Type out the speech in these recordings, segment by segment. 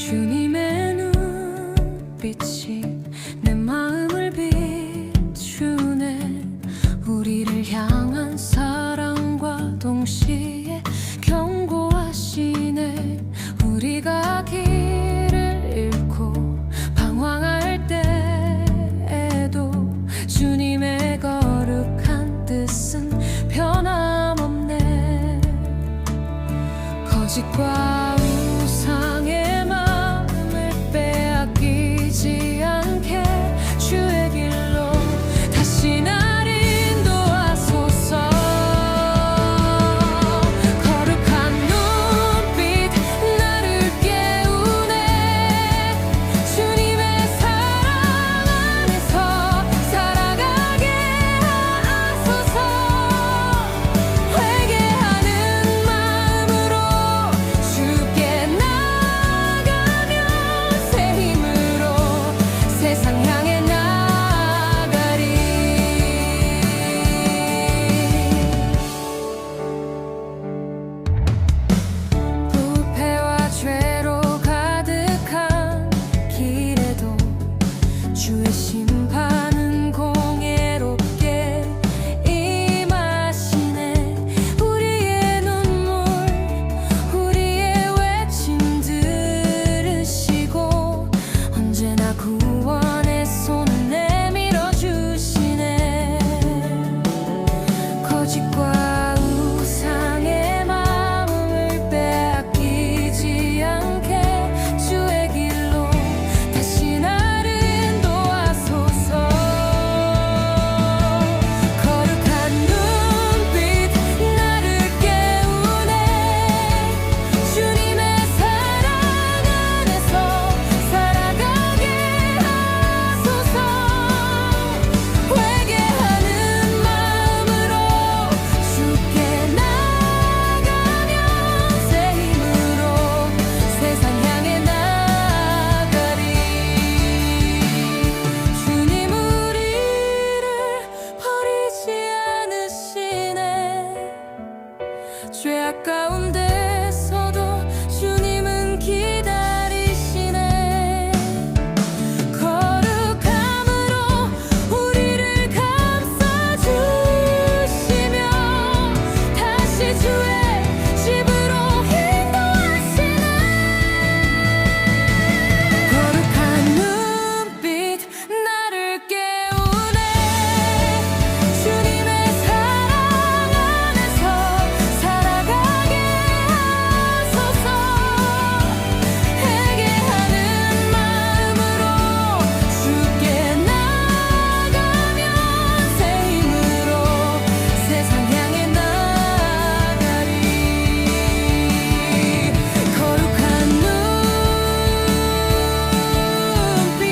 주님의 눈빛이 내 마음을 비추네. 우리를 향한 사랑과 동시에 경고하시네. 우리가 길을 잃고 방황할 때에도 주님의 거룩한 뜻은 변함없네. 거짓과 우상의 마음을 빼앗기지 않게 주의 길로 다시 날 인도하소서. 거룩한 눈빛 나를 깨우네. 주님의 사랑 안에서 살아가게 하소서. 회개하는 마음으로 주께 나가며 새 힘으로 세상 향해 나가리. 부패와 죄로 가득한 길에도 주의 심판은 공예롭게 임하시네. 우리의 눈물 우리의 외침 들으시고 언제나 구원의 손을 내밀어 주시네. 거짓과 우상의 마음을 빼앗기지 않게 주의 길로 다시 날 인도하소서. 거룩한 눈빛 나를 깨우네. 주님의 사랑 안에서 살아가게 하소서. 회개하는 마음으로 주께 나가며 새 힘으로 세상 향해 나가리. 주님 우리를 버리지 않으시네. 죄악 가운데서도 주님은 기다리시네. 거룩함으로 우리를 감싸주시며 다시 주의 집으로 인도하시네. 거룩한 눈빛 나를 깨우네. 주님의 사랑 안에서 살아가게 하소서. 회개하는 마음으로 주께 나가며 새 힘으로 세상 향해 나가리. 거룩한 눈빛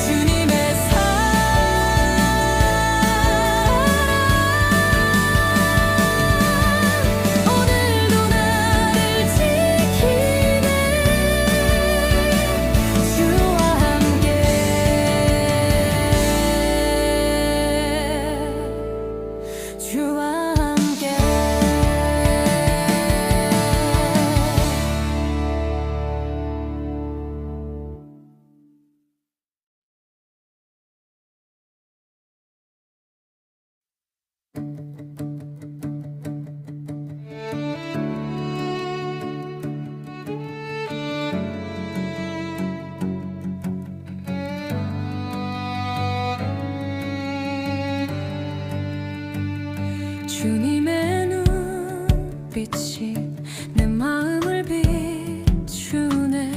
주님의 사랑 오늘도 나를 지키네. 주와 함께 주와 함께 주님의 눈빛이 내 마음을 비추네.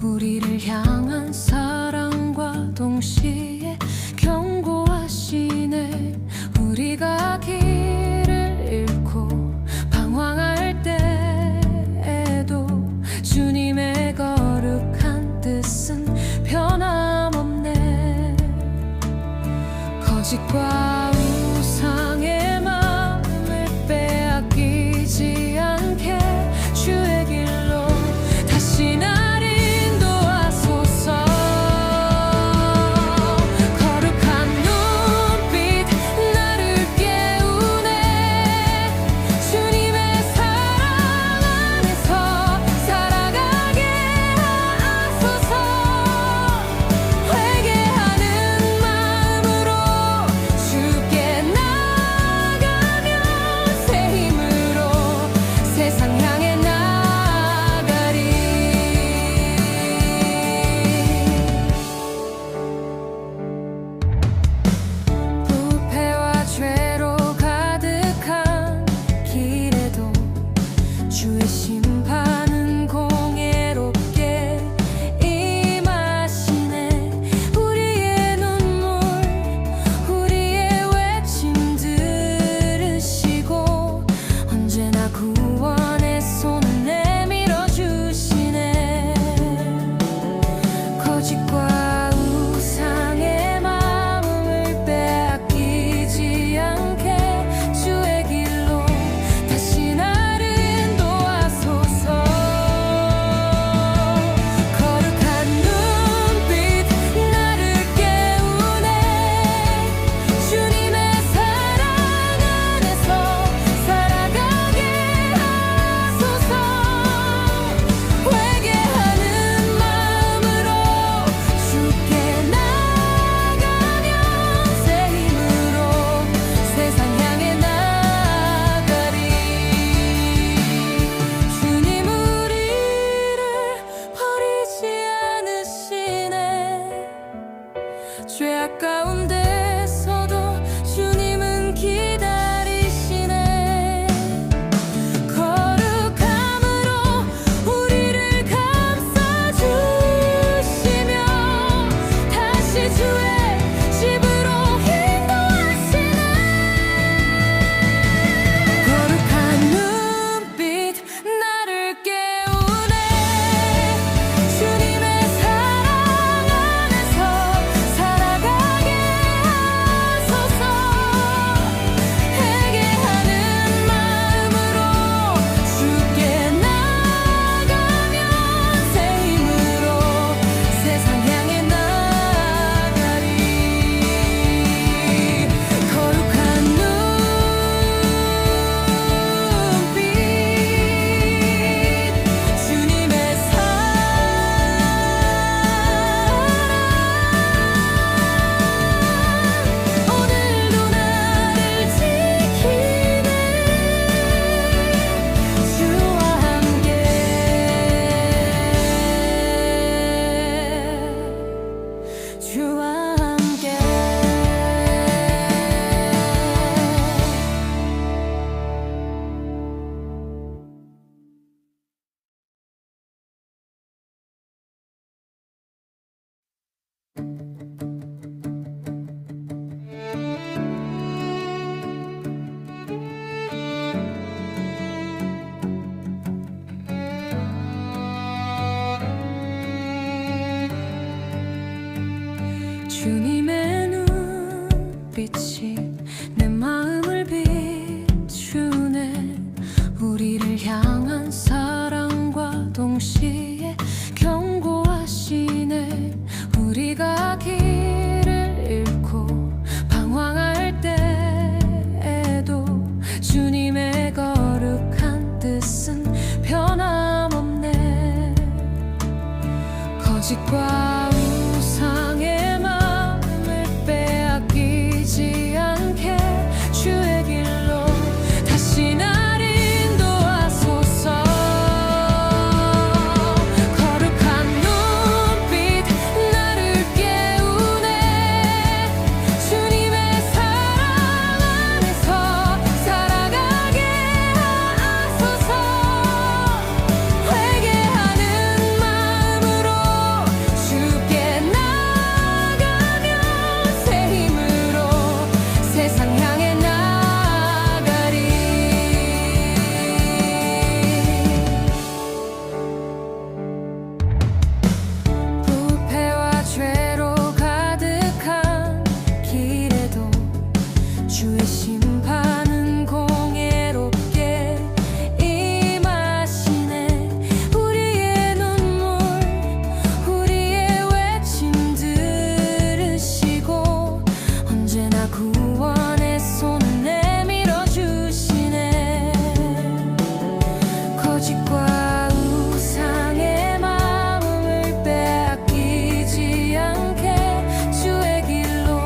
우리를 향한 사랑과 동시에 경고하시네. 우리가 길을 잃고 방황할 때에도 주님의 거룩한 뜻은 변함없네. 거짓과 우상의 마음을 빼앗기지 않게 주 주의 심판은 공예롭게 임하시네. 우리의 눈물 우리의 외침 들으시고 언제나 구원의 손을 내밀어 주시네. 거짓과 우상의 마음을 빼앗기지 않게 주의 길로 다시 나를 인도하소서. 거룩한 눈빛 나를 깨우네. 주님의 사랑 안에서 살아가게 하소서. 회개하는 마음으로 주께 나가면 새 힘으로 세상 향해 나가리. 주님 우리를 버리지 않으시네. 죄악 가운데서도 주님은 기다리시네. 거룩함으로 우리를 감싸주시며 다시 주의 집으로 인도하시네. 거룩한 눈빛 나를 깨우네. 주님의 사랑 안에서 살아가게 하소서. 회개하는 마음으로 주께 나가면 새 힘으로 세상 향해 나가리. 거룩한 눈빛 주님의 사랑 오늘도 나를 지키네. 주와 함께 주와 함께 주님의 눈빛이 내 마음을 비추네. 우리를 향한 사랑과 동시에 경고하시네. 우리가 길을 잃고 방황할 때에도 주님의 거룩한 뜻은 변함없네. 거짓과 우상의 마음을 빼앗기지 않게 주의 길로 다시 나를 인도하소서. 거룩한 눈빛 나를 깨우네. 주님의 사랑 안에서 살아가게 하소서. 회개하는 마음으로 주께 나가면 새 힘으로 세상 향해 나가리. 부패와 죄로 가득한 길에도 주의 심판은 공예롭게 임하시네. 우리의 눈물 우리의 외침 들으시고 언제나 구원의 손을 내밀어 주시네. 거짓과 우상의 마음을 빼앗기지 않게 주의 길로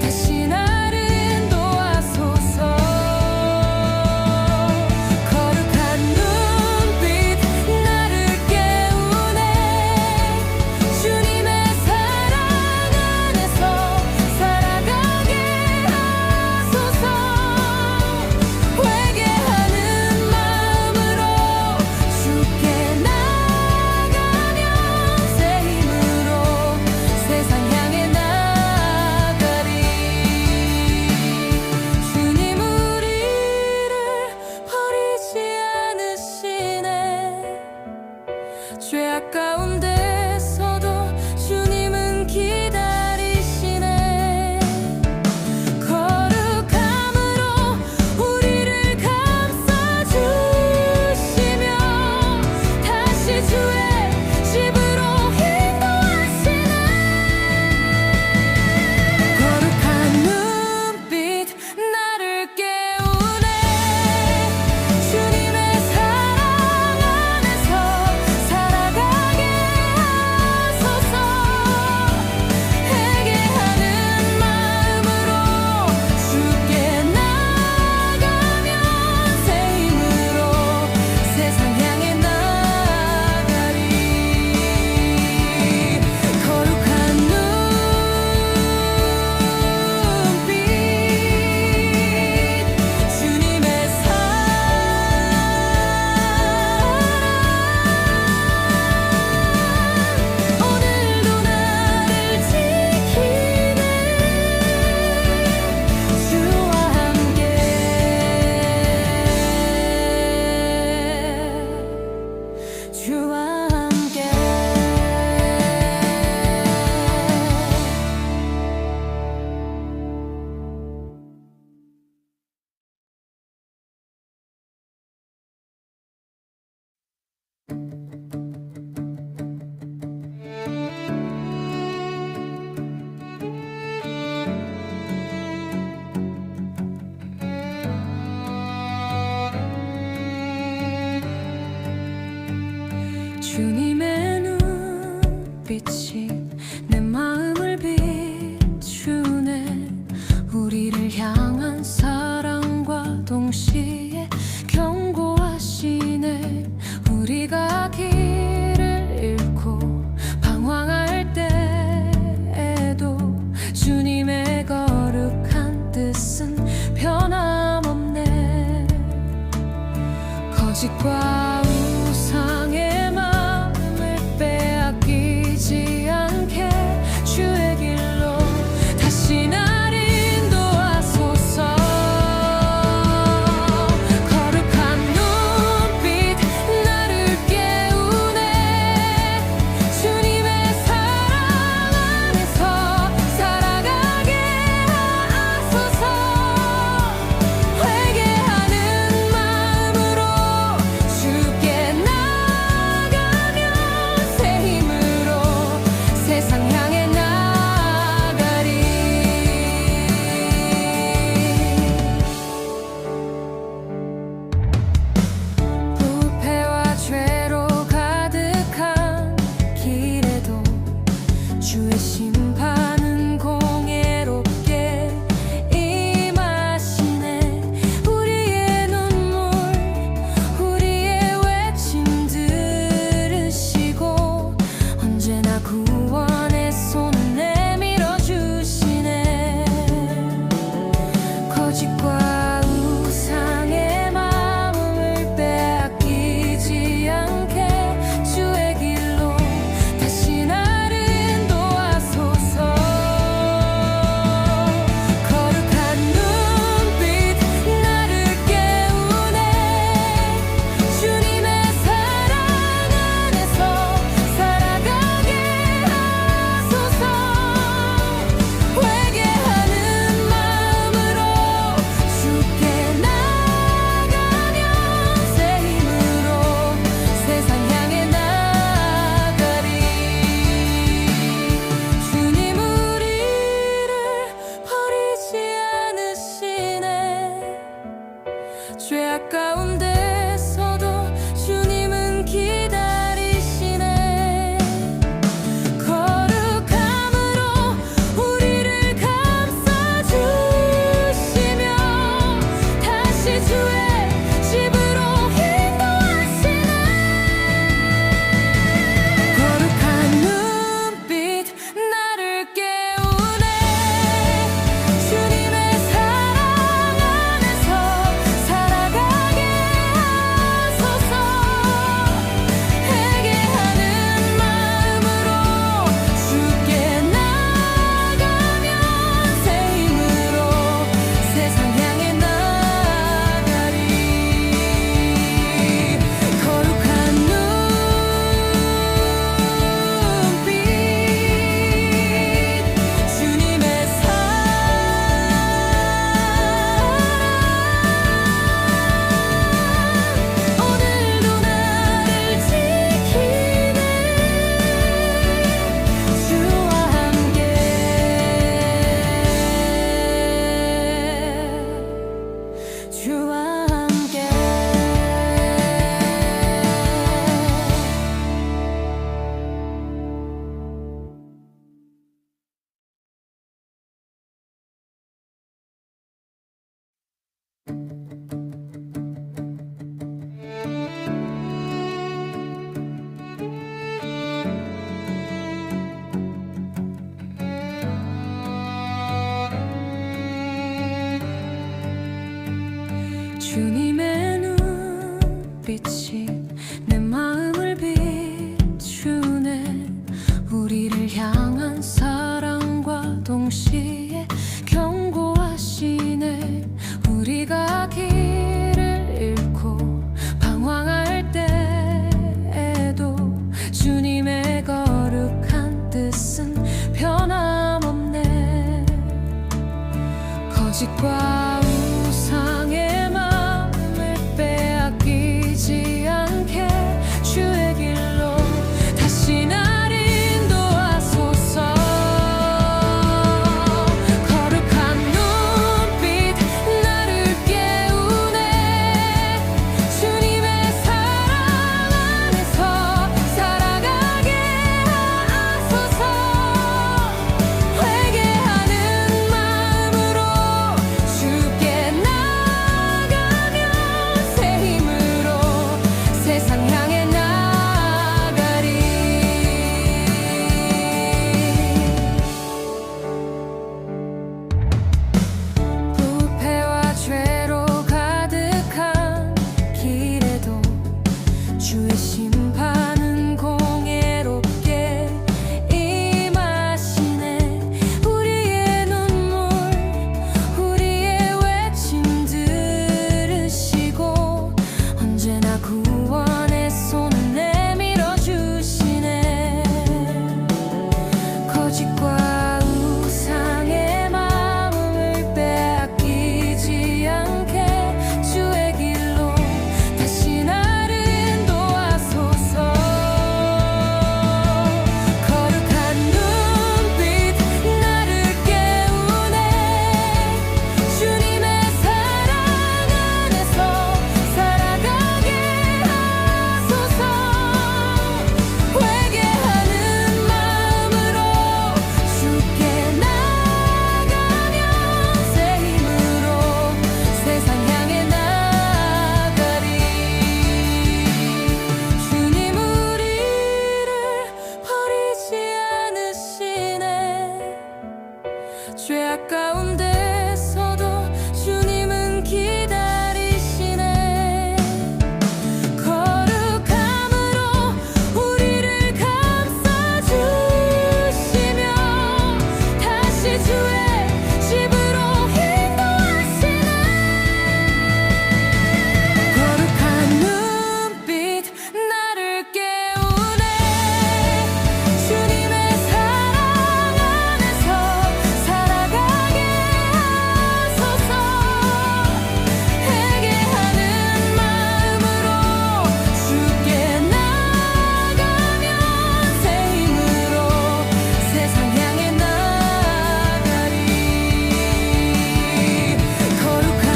다시 나를 인도하소서. 거룩한 눈빛 나를 깨우네. 주님의 사랑 안에서 살아가게 하소서. 회개하는 마음으로 죄악 가운데서도 주님은 기다리시네. 거룩함으로 우리를 감싸주시며 다시 주의 집으로 인도하시네. 거룩한 눈빛 나를 깨우네. 주님의 사랑 안에서 살아가게 하소서. 회개하는 마음으로 주께 나아가면 새 힘으로 세상 향해 나가리. 거룩한 눈빛 주님의 사랑 오늘도 나를 지키네. 주와 함께 주와 함께 주님의 눈빛이 내 마음을 비추네. 우리를 향한 사랑과 동시에 경고하시네. 우리가 길을 잃고 방황할 때에도 주님의 거룩한 뜻은 변함없네. 거짓과 우상의 마음을 빼앗기지 않게 주의 길로 다시 날 인도하소서. 거룩한 눈빛 나를 깨우네. 주님의 사랑 안에서 살아가게 하소서. 회개하는 마음으로 주 빛이 내 마음을 비추네. 우리를 향한 사랑과 동시에 경고하시네. 우리가 길을 잃고 방황할 때에도 주님의 거룩한 뜻은 변함없네. 거짓과 우상의 마음을 빼앗기지 않게 주의 길로 다시 날 인도하소서. 거룩한 눈빛 나를 깨우네. 주님의 사랑 안에서 살아가게 하소서. 회개하는 마음으로 주께 나가며 새 힘으로 세상 향해 나가리. 부패와 죄로 가득한 길에도 주의 심판은 공예롭게 임하시네. 우리의 눈물 우리의 외침 들으시고 언제나 구원의 손을 내밀어 주시네. 거짓과 우상의 마음을 빼앗기지 않게 주의 길로 다시 날 인도하소서. 거룩한 눈빛 나를 깨우네. 주님의 사랑 안에서 살아가게 하소서. 회개하는 마음으로 주께 나가며 새 힘으로 세상 향해 나가리. 주님 우리를 버리지 않으시네. 죄악 가운데서도 주님은 기다리시네. 거룩함으로 우리를 감싸주시며 다시 주의 집으로 인도하시네. 거룩한 눈빛 나를 깨우네. 주님의 사랑 안에서 살아가게 하소서. 회개하는 마음으로 주께 나가며 새 힘으로 세상 향해 나가리. 거룩한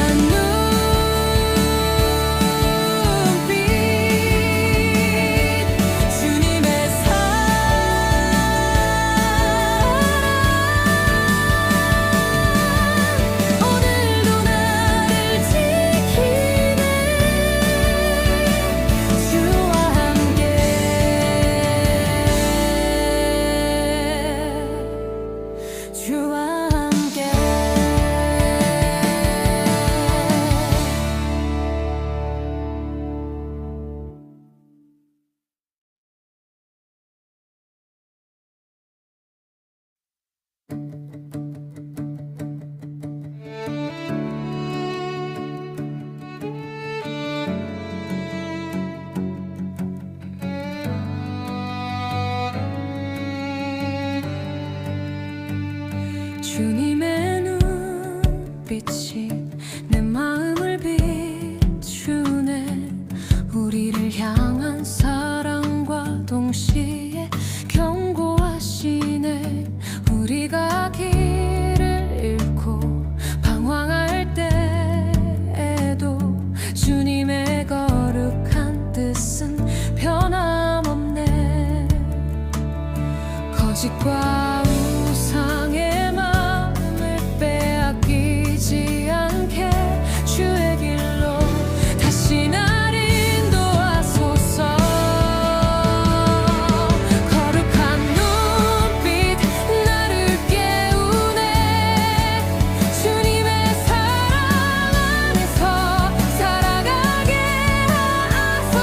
눈빛 주님의 사랑 오늘도 나를 지키네. 주와 함께 주와 함께 주님의 눈빛이 내 마음을 비추네. 우리를 향한 사랑과 동시에 경고하시네. 우리가 길을 잃고 방황할 때에도 주님의 거룩한 뜻은 변함없네. 거짓과 우상의 마음을 빼앗기지 않게 주의 길로 다시 날 인도하소서. 거룩한 눈빛 나를 깨우네. 주님의 사랑 안에서 살아가게 하소서.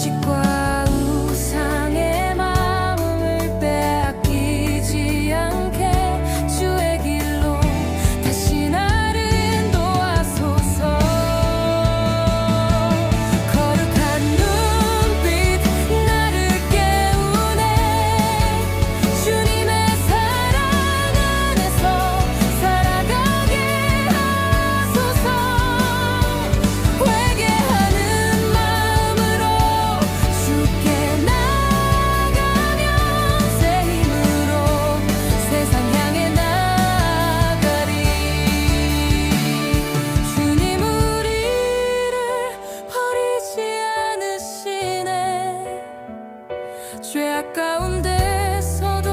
거짓과 우상의 마음을 빼앗기지 않게 주의 길로 다시 나를 인도하소서. 거룩한 눈빛 나를 깨우네. 주님의 사랑 안에서 살아가게 하소서. 회개하는 마음으로 주께 나가면 새 힘으로 세상 향해 나가리. 주님 우리를 버리지 않으시네. 죄악 가운데서도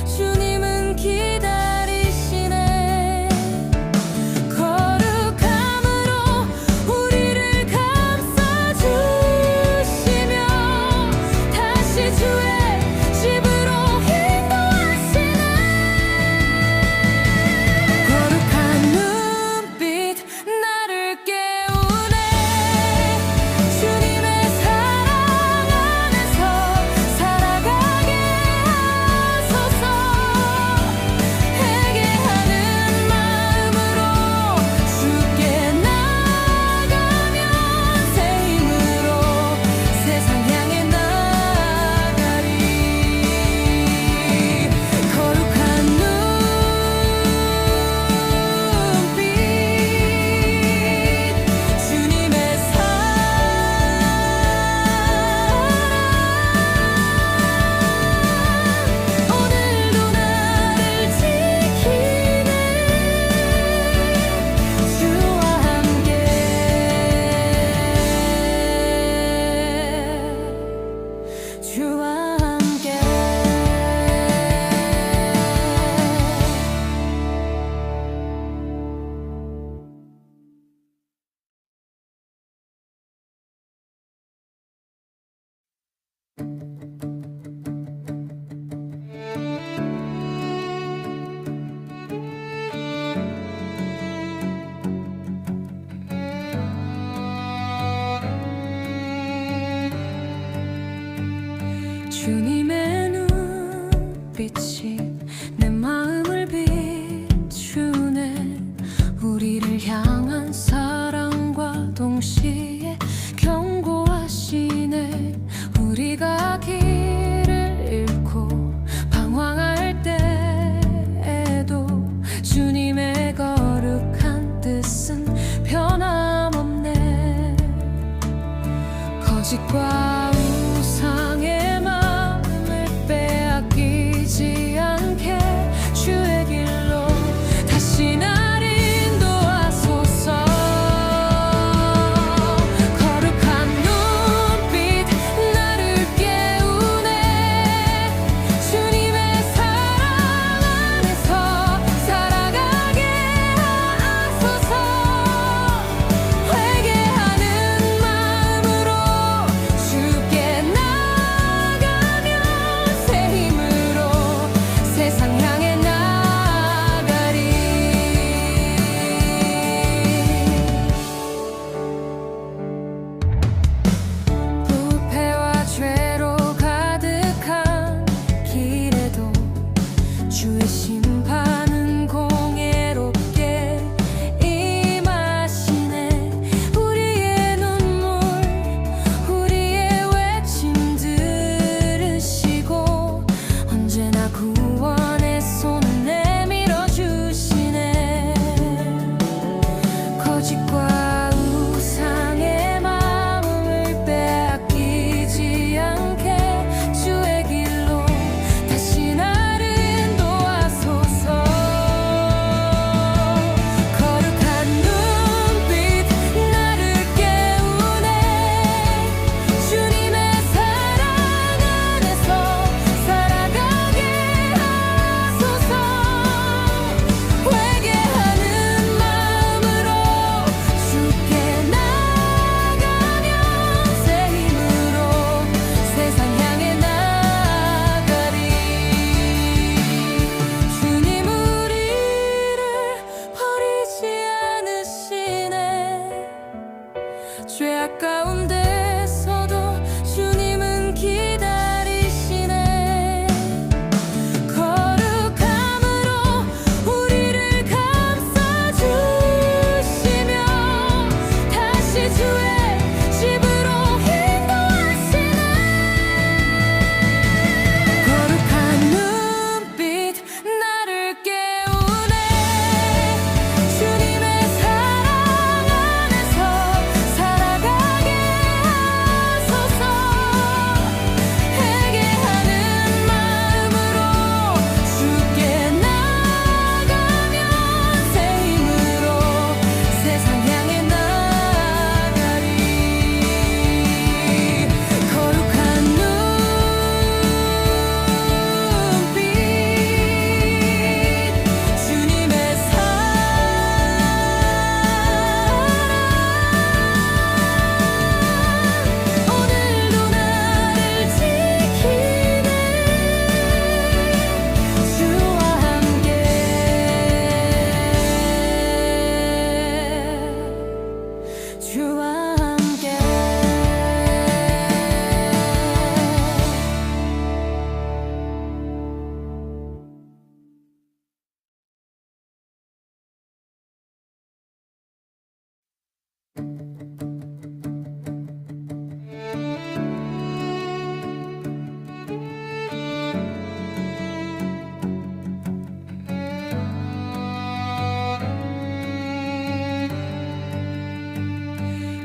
주님은 기다리시네. 거룩함으로 우리를 감싸주시며 다시 주의 집으로 인도하시네. 거룩한 눈빛 나를 깨우네. 주님의 사랑 안에서 살아가게 하소서. 회개하는 마음으로 주께 나가면 새 힘으로 세상 향해 나가리. 거룩한 눈빛 주님의 사랑 오늘도 나를 지키네. 주와 함께 주와 함께 주님의 눈빛이 내 마음을 비추네. 우리를 향한 사랑과 동시에 경고하시네. 우리가 길을 잃고 방황할 때에도 주님의 거룩한 뜻은 변함없네. 거짓과 우상의 마음을 빼앗기지 않게 주의 길로 다시 나를 인도하소서. 거룩한 눈빛 나를 깨우네. 주님의 사랑 안에서 살아가게 하소서. 회개하는 마음으로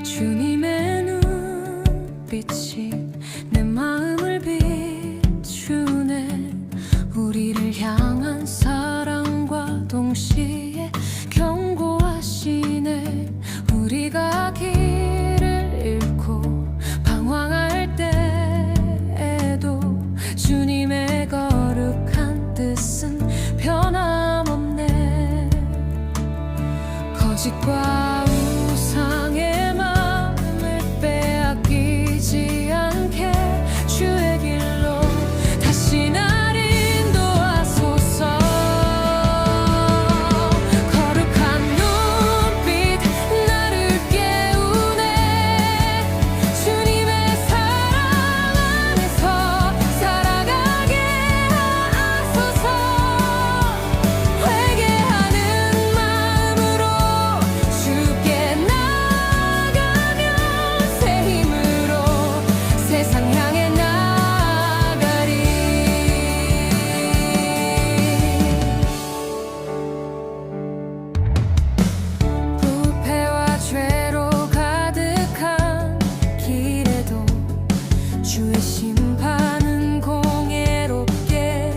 주님의 눈빛이 내 마음을 비추네. 우리를 향한 사랑과 동시에 경고하시네. 우리가 길을 잃고 방황할 때에도 주님의 거룩한 뜻은 변함없네. 거짓과 우상의 마음을 빼앗기지 않게 주의 길로 다시 날 인도하소서. 거룩한 눈빛 나를 깨우네. 주님의 사랑 안에서 살아가게 하소서. 회개하는 마음으로 주께 나가며 새 힘으로 세상 향해 나가리. 부패와 죄로 가득한 길에도 주의 심판은 공예롭게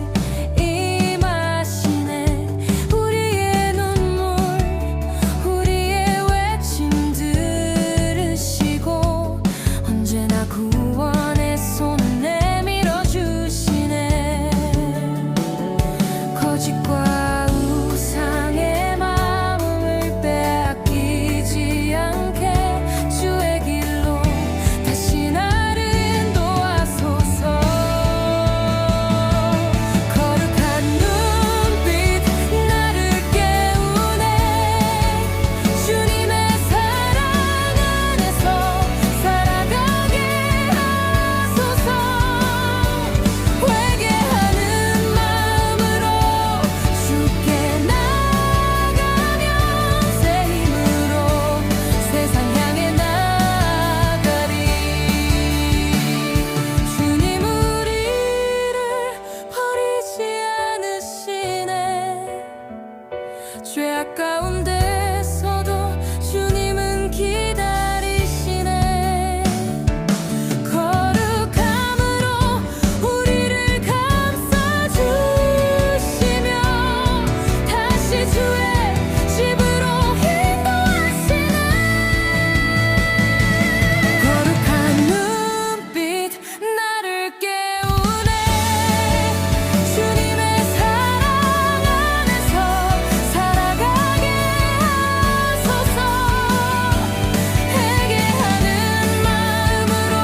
임하시네. 우리의 눈물 우리의 외침 들으시고 언제나 구원의 손을 내밀어 주시네. 거짓과 우상의 마음을 빼앗기지 않게 주의 길로 다시 날 인도하소서. 거룩한 눈빛 나를 깨우네. 주님의 사랑 안에서 살아가게 하소서. 회개하는 마음으로 주께 나가며 새 힘으로 세상 향해 나가리. 주님 우리를 버리지 않으시네. 죄악 가운데서도 주님은 기다리시네. 거룩함으로 우리를 감싸주시며 다시 주의 집으로 인도하시네. 거룩한 눈빛 나를 깨우네. 주님의 사랑 안에서 살아가게 하소서. 회개하는 마음으로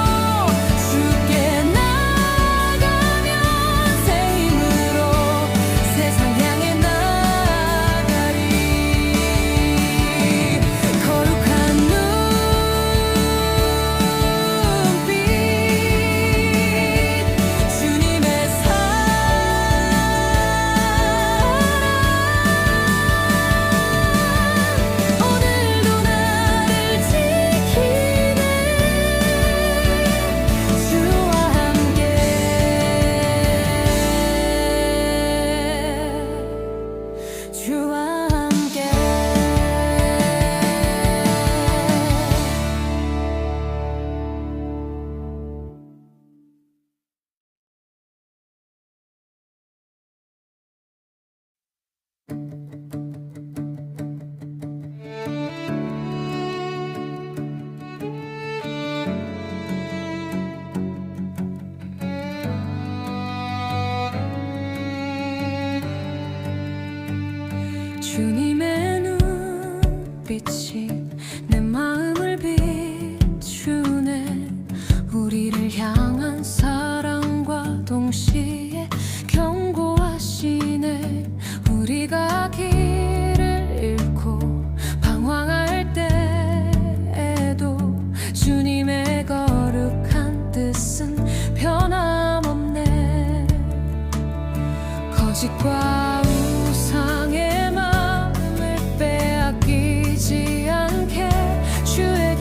주께 나가며 새 힘으로 세상 향해 나가리. 거룩한 눈빛 주님의 사랑 오늘도 나를 지키네. 주와 함께 주와 함께 주님의 눈빛이 내 마음을 비추네. 우리를 향한 사랑과 동시에 경고하시네. 우리가 길을 잃고 방황할 때에도 주님의 거룩한 뜻은 변함없네. 거짓과 우상의 마음을 빼앗기지 않게 주의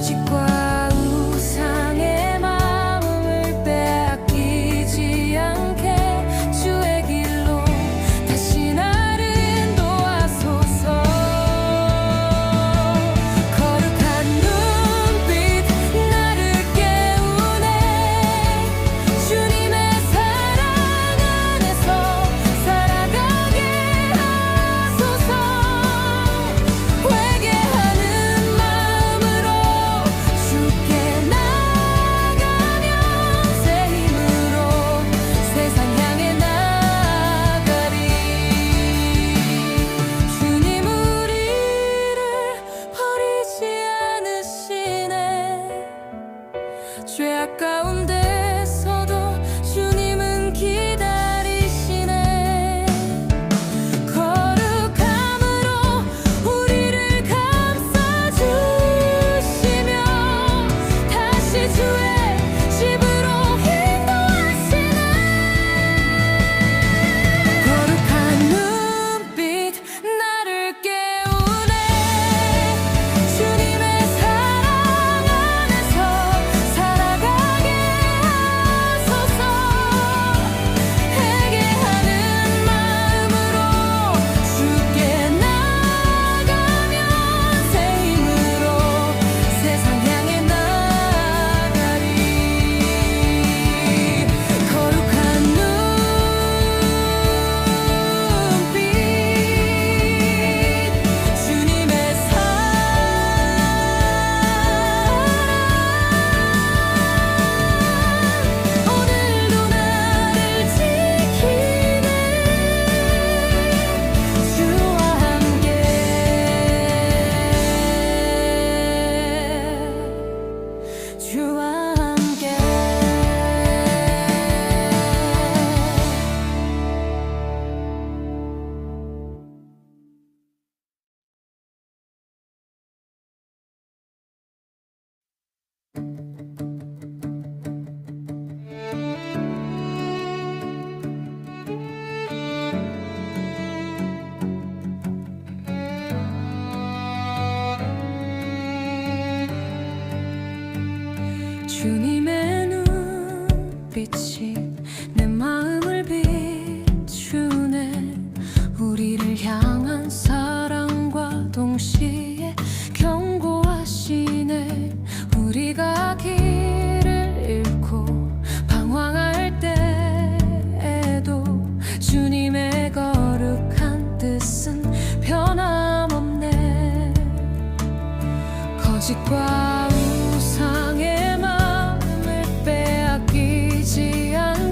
거짓과 우상의 마음을 빼앗기지 않게 주의 길로 다시 나를 인도하소서. 거룩한 눈빛 나를 깨우네. 주님의 사랑 안에서 살아가게 하소서. 회개하는 마음으로 주께 나가면 새 힘으로 세상 향해 나가리. 주님 우리를 버리지 않으시네. 죄악 가운데서도 주님은 기다리시네. 거룩함으로 우리를 감싸주시며 다시 주의 집으로 인도하시네. 거룩한 눈빛 나를 깨우네. 주님의 사랑 안에서 살아가게 하소서. 회개하는 마음으로 주께 나가면 새 힘으로 세상 향해 나가리. 거룩한 눈빛 주님의 사랑 오늘도 나를 지키네. 주와 함께 주와 함께 주님의 눈빛이 내 마음을 비추네. 우리를 향한 사랑과 동시에 경고하시네. 우리가 길을 잃고 방황할 때에도 주님의 거룩한 뜻은 변함없네. 거짓과 우상의 마음을 빼앗기지 않게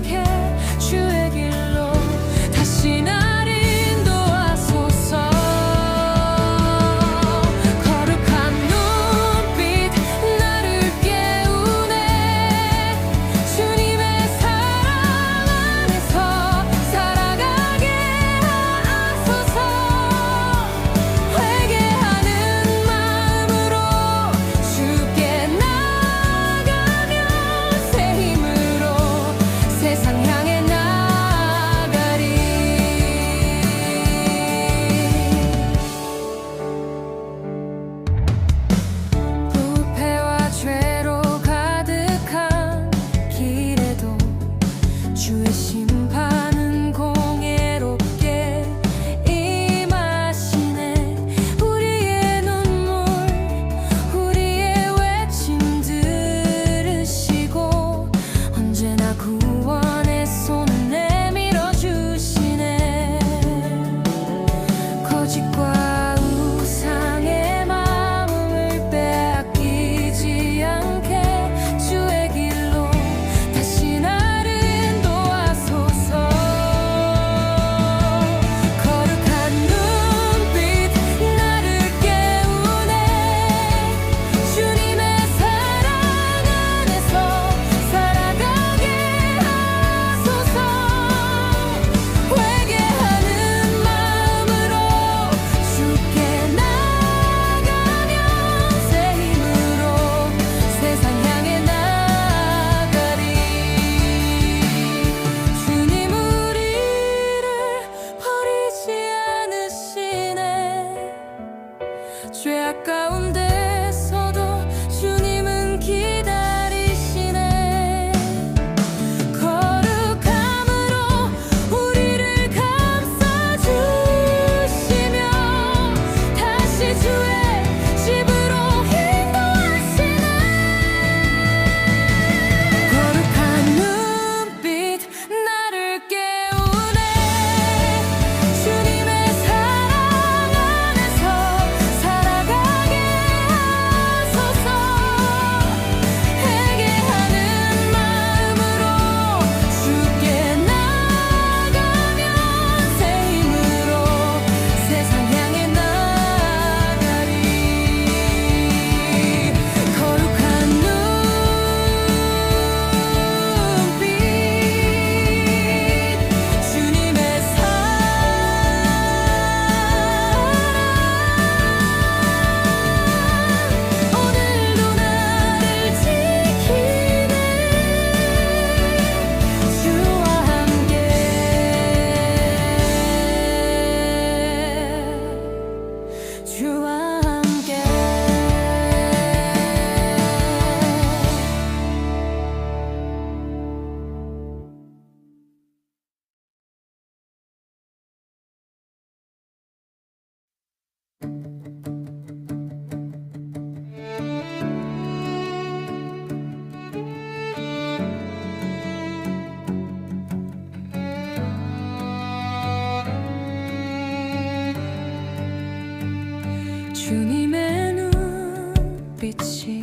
빛이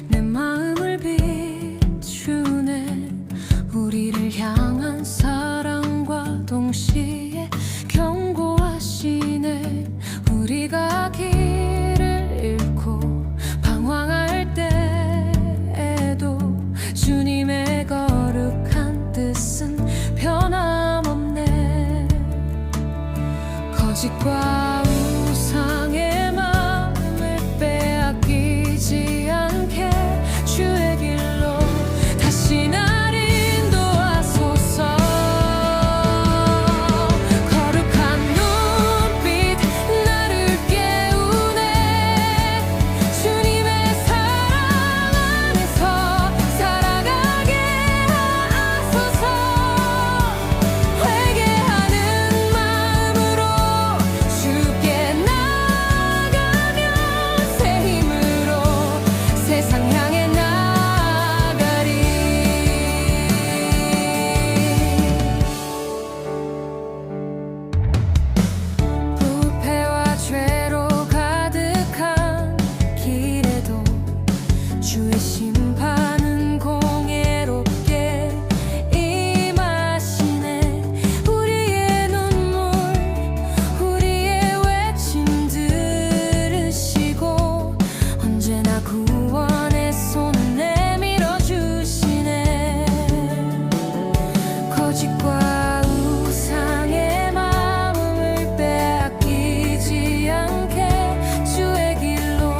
내 마음을 비추네. 우리를 향한 사랑과 동시에 경고하시네. 우리가 길을 잃고 방황할 때에도 주님의 거룩한 뜻은 변함없네. 거짓과 우상의 마음을 빼앗기지 않게 주의 길로 다시 날 인도하소서. 거룩한 눈빛 나를 깨우네. 주님의 사랑 안에서 살아가게 하소서. 회개하는 마음으로 주께 나가며 새 힘으로 세상 향해 나가리. 부패와 죄로 가득한 길에도 주의 심판은 공예롭게 임하시네. 우리의 눈물 우리의 외침 들으시고 언제나 구원의 손을 내밀어 주시네. 거짓과 우상의 마음을 빼앗기지 않게 주의 길로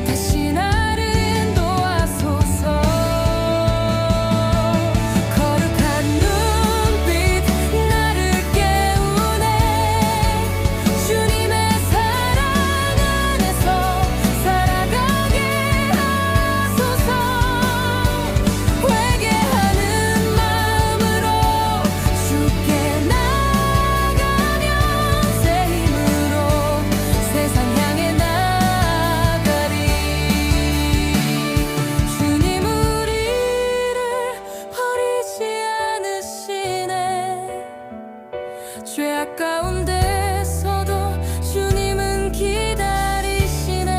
다시 날 인도하소서. 거룩한 눈빛 나를 깨우네. 주님의 사랑 안에서 살아가게 하소서. 회개하는 마음으로 주께 나가며 새 힘으로 세상 향해 나가리. 주님 우리를 버리지 않으시네. 죄악 가운데서도 주님은 기다리시네.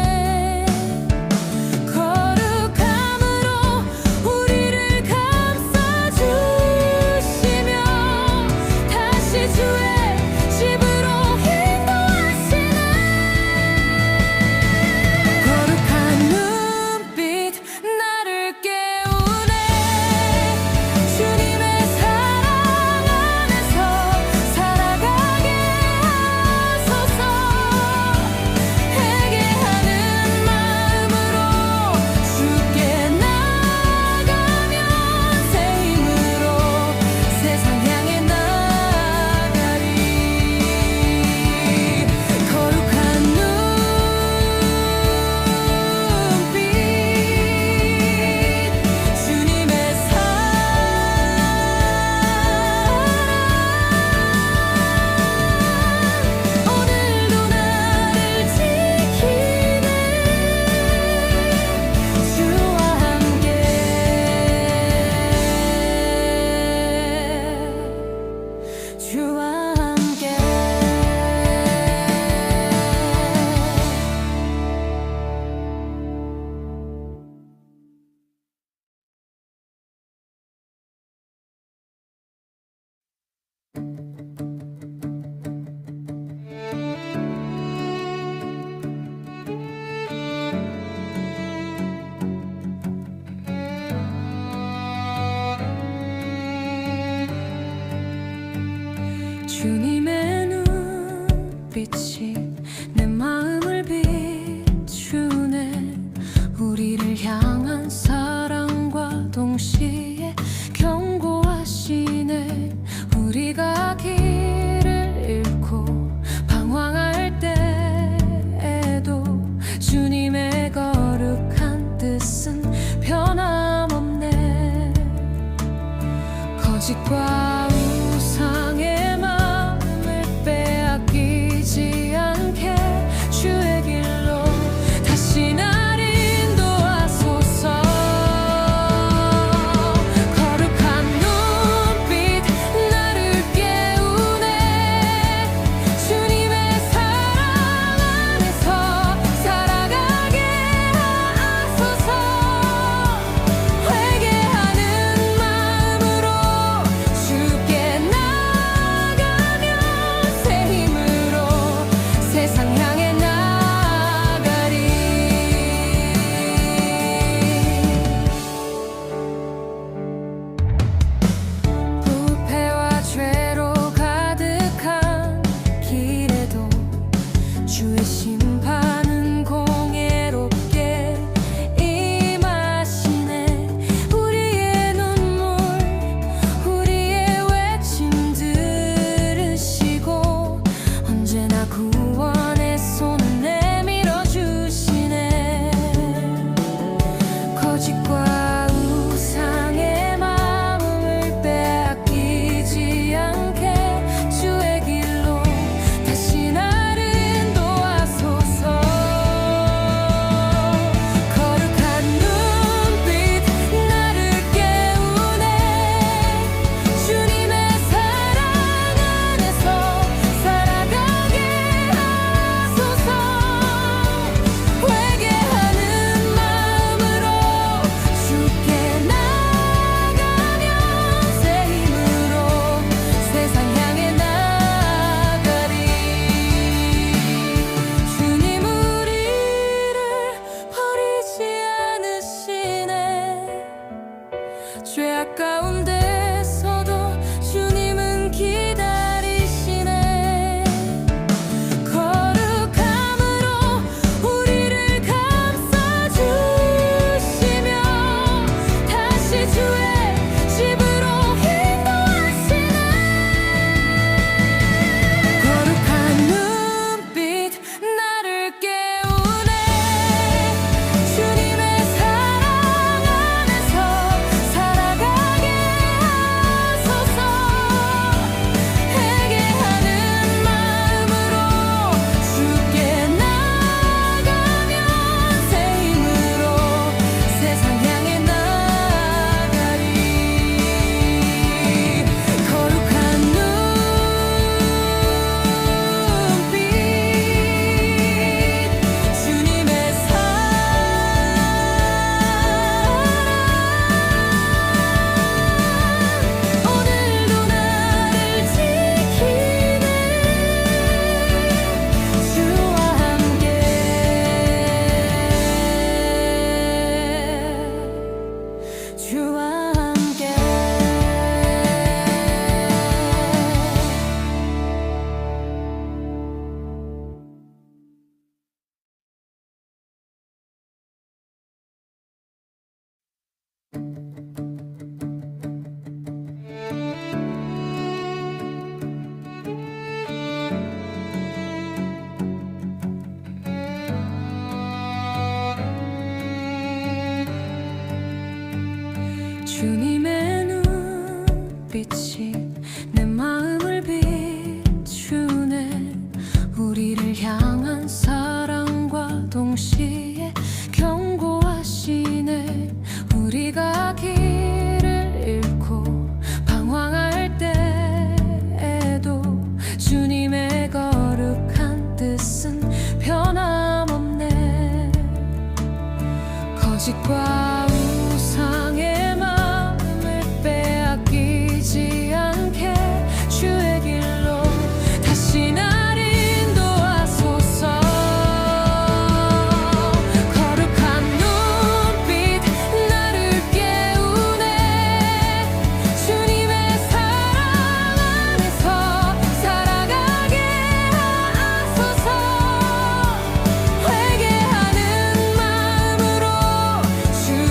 거룩함으로 우리를 감싸주시며 다시 주의 집으로 인도하시네. 거룩한 눈빛 나를 깨우네. 주님의 사랑 안에서 살아가게 하소서. 회개하는 마음으로 주께 나가며 새 힘으로 세상 향해 나가리. 거룩한 눈빛 주님의 사랑 오늘도 나를 지키네. 주와 함께 주와 함께 주님의 눈빛이 내 마음을 비추네. 우리를 향한 사랑과 동시에 경고하시네. 우리가 길을 잃고 방황할 때에도 주님의 거룩한 뜻은 변함없네. 거짓과 우상의 마음을 빼앗기지 않게 주의 길로 다시 날 인도하소서. 거룩한 눈빛 나를 깨우네. 주님의 사랑 안에서 살아가게 하소서. 거짓과 우상의 마음을 빼앗기지 않게 주의 길로 다시 나를 인도하소서. 거룩한 눈빛 나를 깨우네. 주님의 사랑 안에서 살아가게 하소서. 회개하는 마음으로 주께 나가면 새 힘으로 세상 향해 나가리. 주님 우리를 버리지 않으시네. 죄악 가운데서도 주님은 기다리시네. 거룩함으로 우리를 감싸주시며 다시 주의 집으로 인도하시네. 거룩한 눈빛 나를 깨우네. 주님의 사랑 안에서 살아가게 하소서. 회개하는 마음으로 주께 나가면 새 힘으로 세상 향해 나가리. 거룩한 눈빛 주님의 사랑 오늘도 나를 지키네. 주와 함께 주와 함께 주님의 눈빛이 내 마음을 비추네. 우리를 향한 사랑과 동시에 경고하시네. 우리가 길을 잃고 방황할 때에도 주님의 거룩한 뜻은 변함없네. 거짓과 우상의 마음을 빼앗기지 않게 주의 길로 다시 나를 인도하소서. 거룩한 눈빛 나를 깨우네. 주님의 사랑 안에서 살아가게 하소서. 회개하는 마음으로 주께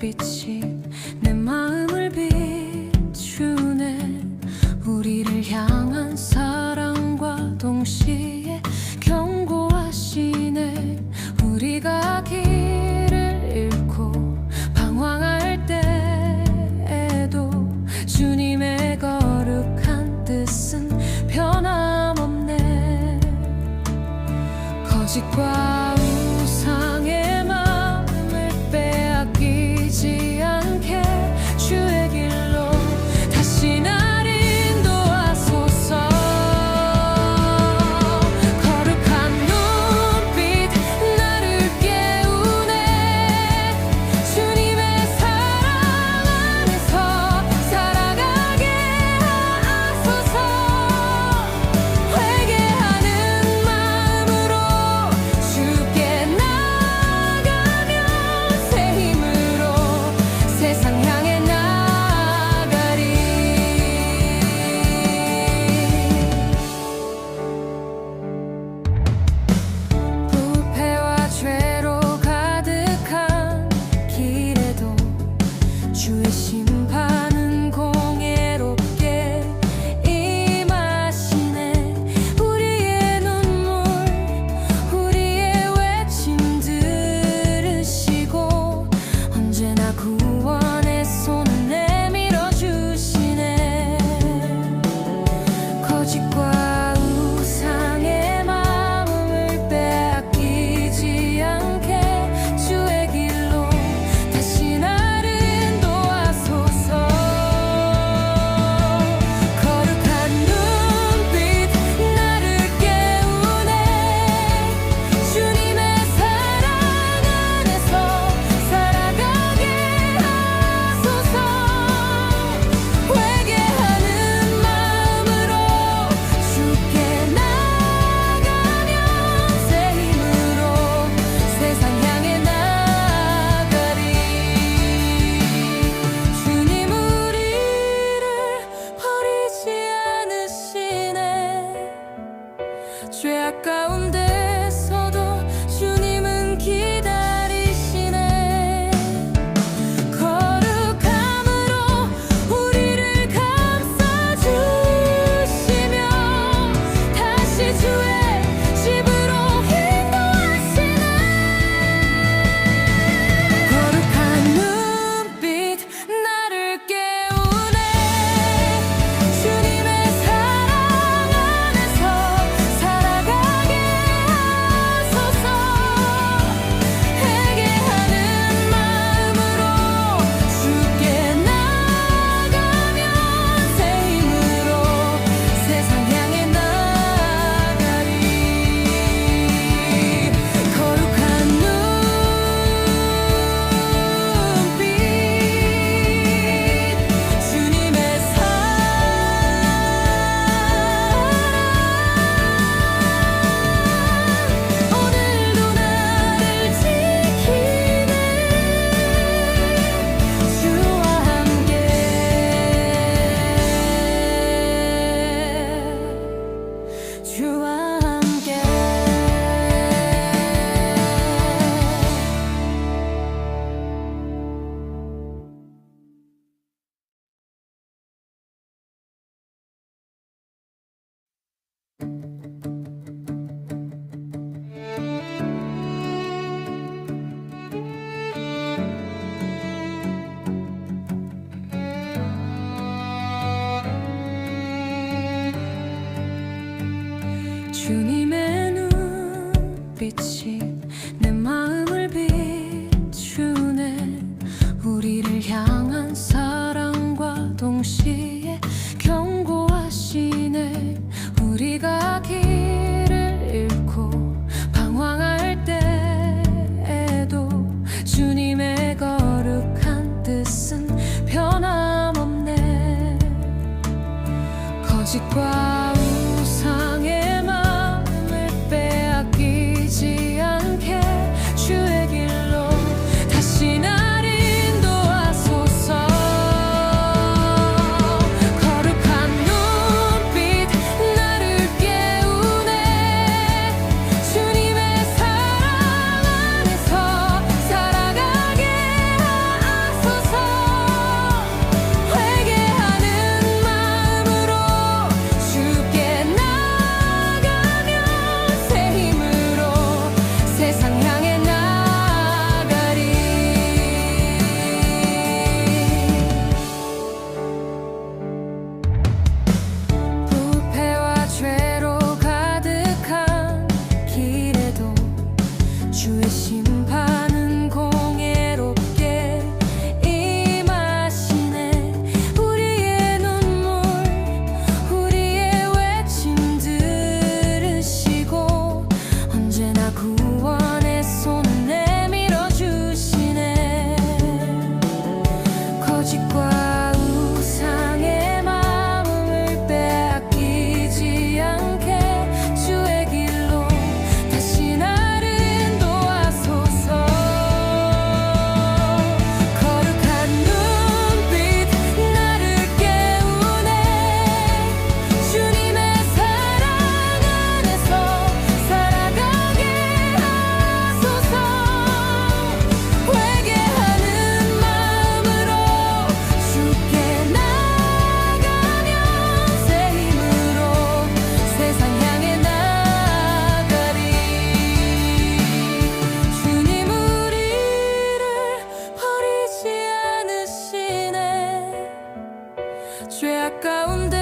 빛이 내 마음을 비추네. 우리를 향한 사랑과 동시에 경고하시네. 우리가 길을 잃고 방황할 때에도 주님의 거룩한 뜻은 변함없네. 거짓과 우상의 마음을 빼앗기지 않게 주의 길로 다시 날 인도하소서. 거룩한 눈빛 나를 깨우네. 주님의 사랑 안에서 살아가게 하소서. 회개하는 마음으로 주께 나가며 새 힘으로 세상 향해 나가리. 부패와 죄로 가득한 길에도 주의 심판은 공예롭게 임하시네. 우리의 눈물 우리의 외침 들으시고 언제나 구원의 손을 내밀어 주시네. 거짓과 우상의 마음을 빼앗기지 않게 주의 길로 다시 날 인도하소서. 거룩한 눈빛 나를 깨우네. 주님의 사랑 안에서 살아가게 하소서. 회개하는 마음으로 주께 나가며 새 힘으로 세상 향해 나가리. 주님 우리를 버리지 않으시네. 죄악 가운데서도 주님은 기다리시네. 거룩함으로 우리를 감싸주시며 다시 주의 집으로 인도하시네. 거룩한 눈빛 나를 깨우네. 주님의 사랑 안에서 살아가게 하소서. 회개하는 마음으로 주께 나가며 새 힘으로 세상 향해 나가리. 거룩한 눈빛 주님의 사랑 오늘도 나를 지키네. 주와 함께 주와 함께 주님의 눈빛이 내 마음을 비추네. 우리를 향한 사랑과 동시에 경고하시네. 우리가 길을 잃고 방황할 때에도 주님의 거룩한 뜻은 변함없네. 거짓과 우상의 마음을 빼앗기지 않게 주의 길로 다시 날 인도하소서. 거룩한 눈빛 나를 깨우네. 주님의 사랑 안에서 살아가게 하소서. 거짓과 우상의 마음을 빼앗기지 않게 주의 길로 다시 나를 인도하소서. 거룩한 눈빛 나를 깨우네. 주님의 사랑 안에서 살아가게 하소서. 회개하는 마음으로 주께 나가며 새 힘으로 세상 향해 나가리. 주님 우리를 버리지 않으시네. 죄악 가운데